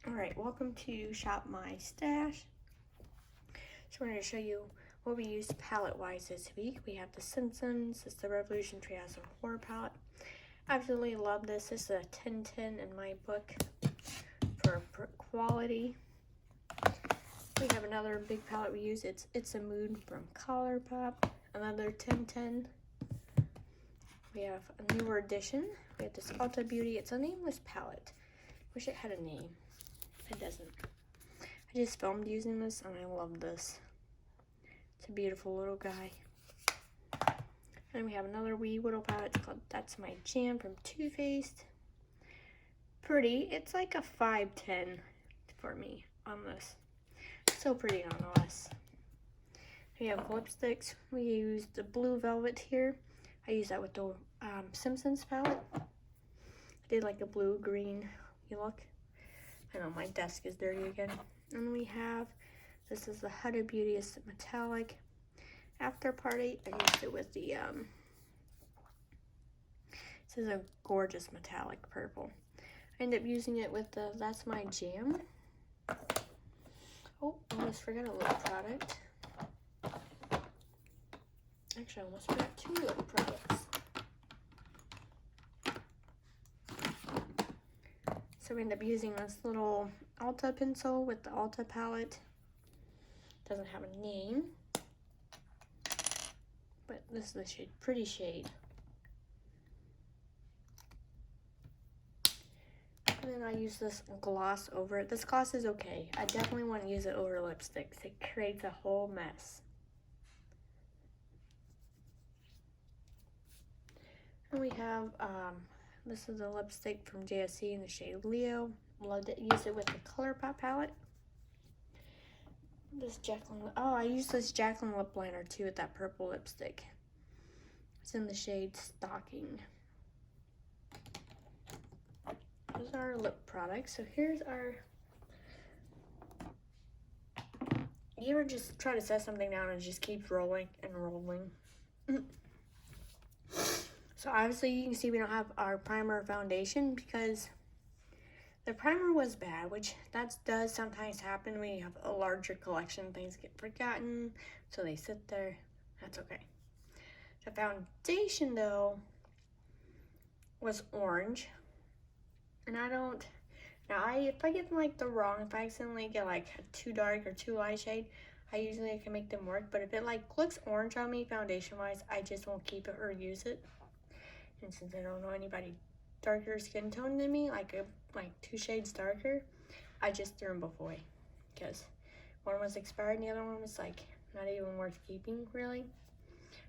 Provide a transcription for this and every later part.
Alright, welcome to Shop My Stash. So we're going to show you what we used palette-wise this week. We have The Simpsons. It's the Revolution Treehouse Horror palette. Absolutely love this. This is a 10/10 in my book for quality. We have another big palette we use. It's a Mood from ColourPop. Another 10/10. We have a newer edition. We have this Ulta Beauty. It's a nameless palette. Wish it had a name. It doesn't. I just filmed using this and I love this. It's a beautiful little guy. And we have another wee little palette. It's called That's My Jam from Too Faced. Pretty. It's like a 5/10 for me on this. So pretty nonetheless. We have lipsticks. We use the Blue Velvet here. I use that with the Simpsons palette. I did like a blue-green look. I know my desk is dirty again. And we have, this is the Huda Beauty, it's metallic After Party. I used it with the, this is a gorgeous metallic purple. I ended up using it with the That's My Jam. Oh, almost forgot a little product. Actually, I almost forgot two little products. So we end up using this little Ulta pencil with the Ulta palette. Doesn't have a name, but this is the shade, pretty shade. And then I use this gloss over it. This gloss is okay. I definitely want to use it over lipsticks. It creates a whole mess. And we have, this is a lipstick from JSC in the shade Leo. Loved it. Use it with the ColourPop palette. This Jaclyn, oh, I used this Jaclyn lip liner too with that purple lipstick. It's in the shade Stocking. Those are our lip products. So here's our, you ever just try to set something down and it just keeps rolling and rolling? So obviously you can see we don't have our primer foundation because the primer was bad, which that does sometimes happen when you have a larger collection. Things get forgotten, so they sit there. That's okay. The foundation, though, was orange. And I don't, if I get like the wrong, if I accidentally get like a too dark or too light shade, I usually can make them work. But if it like looks orange on me foundation-wise, I just won't keep it or use it. And since I don't know anybody darker skin tone than me, like 2 shades darker, I just threw them both away because one was expired and the other one was like not even worth keeping really.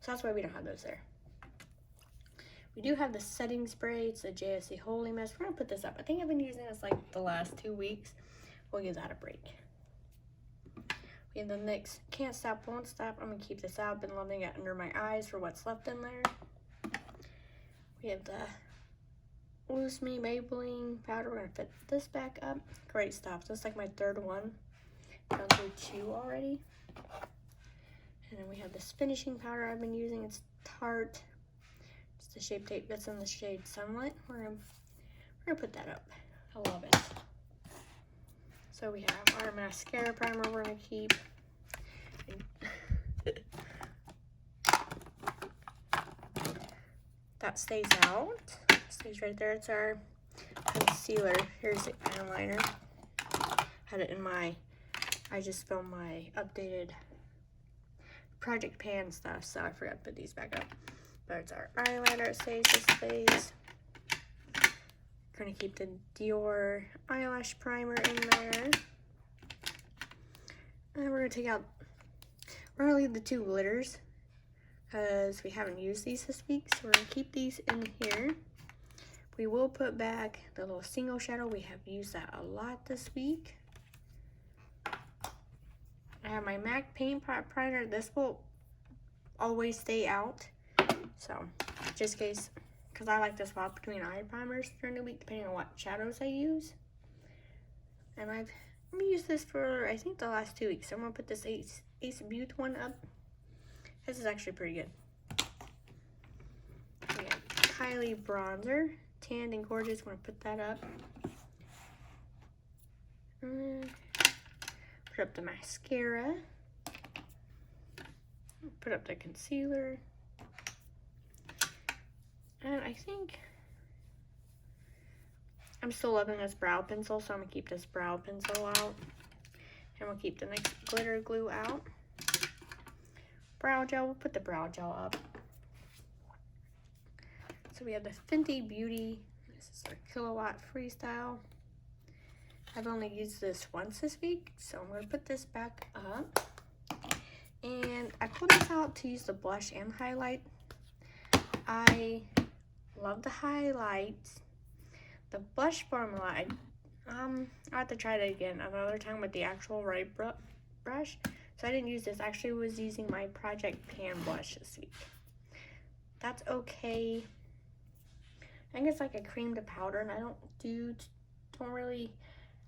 So that's why we don't have those there. We do have the setting spray. It's a JSC Holy Mess. We're gonna put this up. I think I've been using this like the last 2 weeks. We'll give that a break. We have the NYX Can't Stop Won't Stop. I'm gonna keep this out. Been loving it under my eyes for what's left in there. We have the Loose Me Maybelline powder. We're gonna fit this back up. Great stuff. This is like my 3rd one. Gone through 2 already. And then we have this finishing powder I've been using. It's Tarte. It's the Shape Tape that's in the shade Sunlit. We're gonna put that up. I love it. So we have our mascara primer we're gonna keep. That stays out. Stays right there. It's our concealer. Here's the eyeliner. Had it in my, I just filmed my updated Project Pan stuff, so I forgot to put these back up. But it's our eyeliner. It stays, this stays. Gonna keep the Dior eyelash primer in there. And we're gonna take out, we're gonna leave the 2 glitters because we haven't used these this week, so we're gonna keep these in here. We will put back the little single shadow. We have used that a lot this week. I have my MAC paint pot primer. This will always stay out, so just in case, because I like to swap between eye primers during the week depending on what shadows I use. And I'm gonna use this for I think the last 2 weeks. So I'm gonna put this Ace Beauty one up. This is actually pretty good. We have Kylie bronzer, Tanned and Gorgeous. I'm gonna put that up. Put up the mascara. Put up the concealer. And I think I'm still loving this brow pencil, so I'm going to keep this brow pencil out. And we'll keep the next glitter glue out. Brow gel, we'll put the brow gel up. So we have the Fenty Beauty. This is our Killawatt Freestyle. I've only used this once this week, so I'm going to put this back up. And I pulled this out to use the blush and highlight. I love the highlights. The blush formula, I have to try that again another time with the actual right brush. So I didn't use this. I actually was using my Project Pan blush this week. That's okay. I think it's like a cream to powder, and I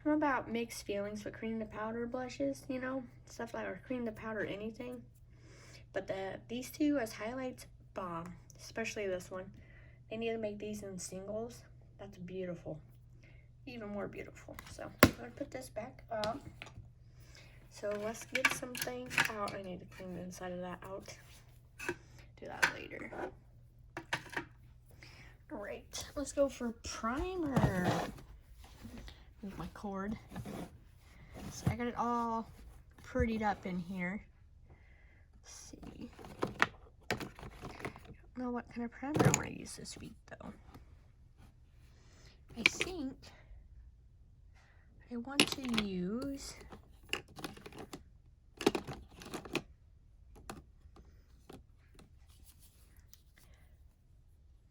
I'm about mixed feelings with cream to powder blushes, you know, stuff like, or cream to powder anything. But these two as highlights, bomb. Especially this one. They need to make these in singles. That's beautiful. Even more beautiful. So I'm going to put this back up. So let's get some things out. I need to clean the inside of that out. Do that later. Alright, let's go for primer. Move my cord. So I got it all prettied up in here. Let's see. I don't know what kind of primer I want to use this week though. I think I want to use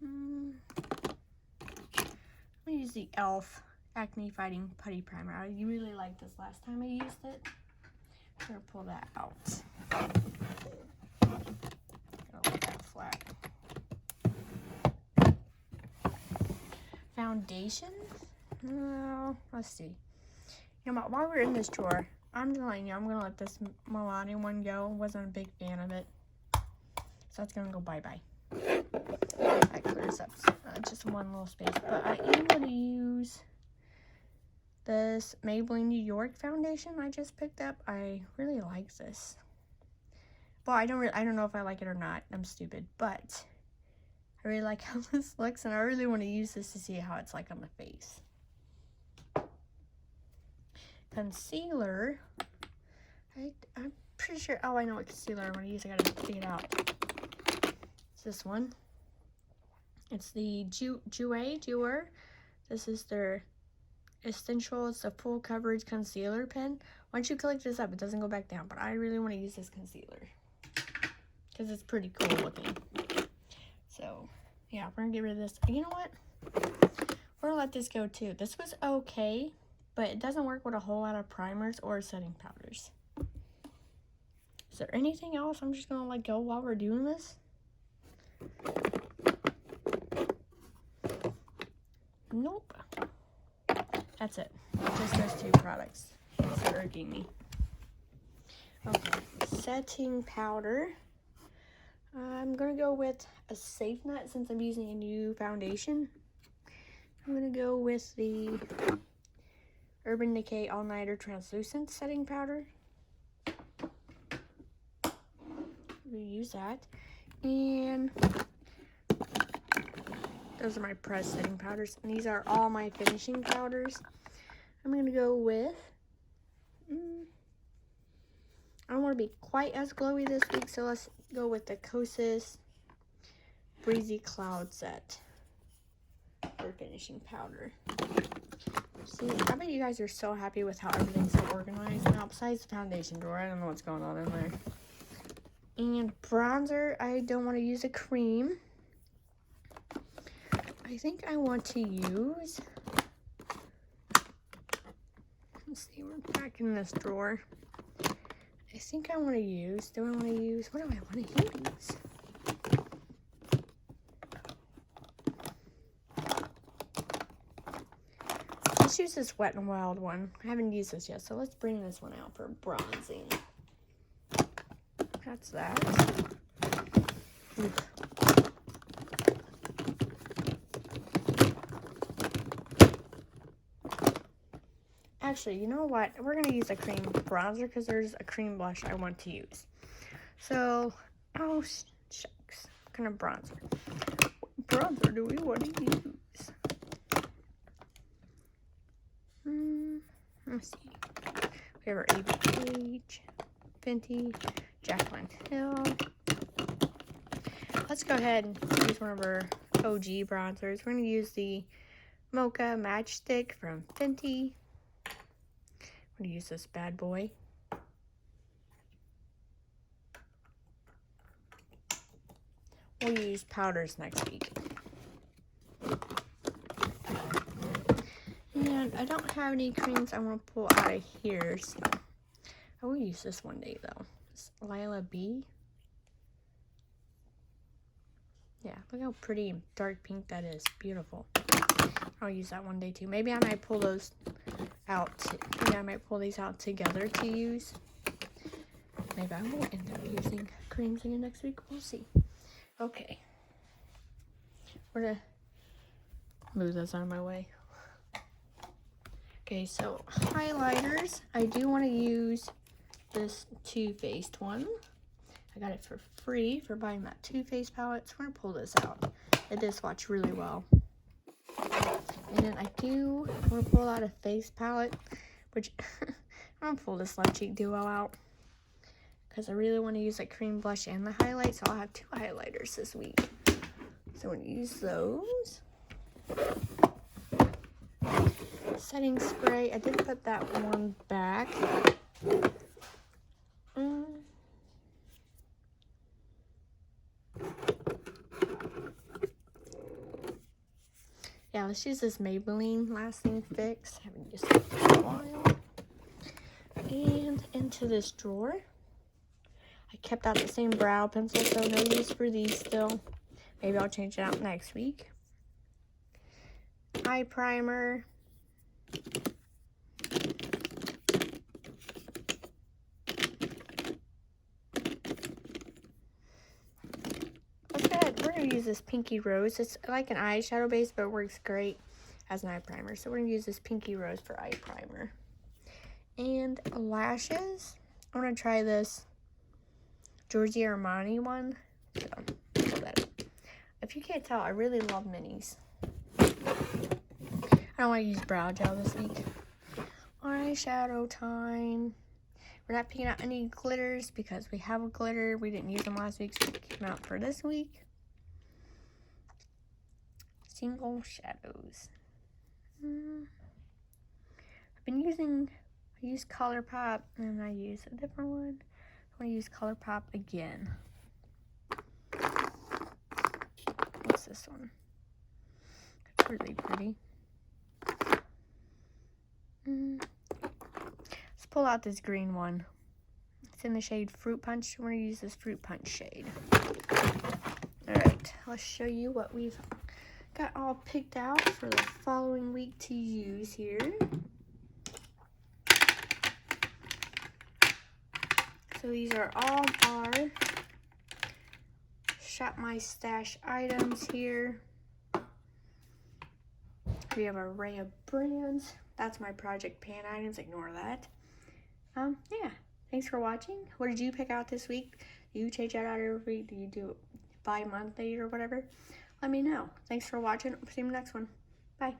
I'm gonna use the e.l.f. Acne Fighting Putty Primer. I really liked this last time I used it. I'm gonna pull that out. Gotta lay that flat. Foundation? No, let's see. You know what, while we're in this drawer, I'm telling you, I'm gonna let this Milani one go. Wasn't a big fan of it. So it's gonna go bye-bye. That clears up just one little space. But I am gonna use this Maybelline New York foundation I just picked up. I really like this. Well, I don't know if I like it or not. I'm stupid, but I really like how this looks, and I really want to use this to see how it's like on the face. Concealer. I'm pretty sure. Oh, I know what concealer I want to use. I gotta figure it out. It's this one. It's the Jouer. This is their Essential. It's a full coverage concealer pen. Once you click this up, it doesn't go back down. But I really want to use this concealer because it's pretty cool looking. So yeah, we're gonna get rid of this. You know what? We're gonna let this go too. This was okay, but it doesn't work with a whole lot of primers or setting powders. Is there anything else I'm just gonna let go while we're doing this? Nope. That's it. Just those two products. It's irking me. Okay, setting powder. I'm gonna go with a Safe Nut since I'm using a new foundation. I'm gonna go with the Urban Decay All Nighter Translucent Setting Powder. We use that, and those are my pressed setting powders, and these are all my finishing powders. I'm gonna go with. I don't want to be quite as glowy this week, so let's go with the Kosas Breezy Cloud Set for finishing powder. See, I bet you guys are so happy with how everything's so organized now, besides the foundation drawer. I don't know what's going on in there. And bronzer, I don't want to use a cream. I think I want to use, let's see, we're back in this drawer. I think I want to use, what do I want to use? Let's use this Wet n Wild one. I haven't used this yet, so let's bring this one out for bronzing. That's that. Oof. Actually, you know what? We're going to use a cream bronzer because there's a cream blush I want to use. So, oh, shucks. What kind of bronzer? What bronzer do we want to use? Let's see. We have our ABH, Fenty, Jaclyn Hill. Let's go ahead and use one of our OG bronzers. We're going to use the Mocha Matchstick from Fenty. I'm going to use this bad boy. We'll use powders next week. And I don't have any creams I want to pull out of here, so I will use this one day though. It's Lila B. Yeah, look how pretty dark pink that is. Beautiful. I'll use that one day too. Maybe I might pull those out. Maybe I might pull these out together to use. Maybe I won't end up using creams again next week. We'll see. Okay. We're gonna move this out of my way. Okay, so highlighters. I do want to use this Too Faced one. I got it for free for buying that Too Faced palette. So we're gonna pull this out. It does swatch really well. And then I do want to pull out a face palette, which I'm gonna pull this Love Cheek Duo out because I really want to use a cream blush and the highlight. So I'll have 2 highlighters this week. So I'm gonna use those. Setting spray. I did put that one back. Yeah, let's use this Maybelline Lasting Fix. Haven't used it in a while. And into this drawer. I kept out the same brow pencil, so no use for these still. Maybe I'll change it out next week. Eye primer. We're going to use this Pinky Rose. It's like an eyeshadow base, but it works great as an eye primer. So we're going to use this Pinky Rose for eye primer. And lashes. I'm going to try this Giorgio Armani one. So, pull that up. If you can't tell, I really love minis. I don't want to use brow gel this week. Eyeshadow time. We're not picking out any glitters because we have a glitter. We didn't use them last week, so we picked them out for this week. Single shadows. I use ColourPop, and I use a different one. I'm going to use ColourPop again. What's this one? It's really pretty. Let's pull out this green one. It's in the shade Fruit Punch. We're going to use this Fruit Punch shade. Alright, let's show you what we've got all picked out for the following week to use here. So these are all our Shop My Stash items here. We have an array of brands. That's my Project Pan items. Ignore that. Yeah. Thanks for watching. What did you pick out this week? Do you change that out every week? Do you do it bi-monthly or whatever? Let me know. Thanks for watching. See you in the next one. Bye.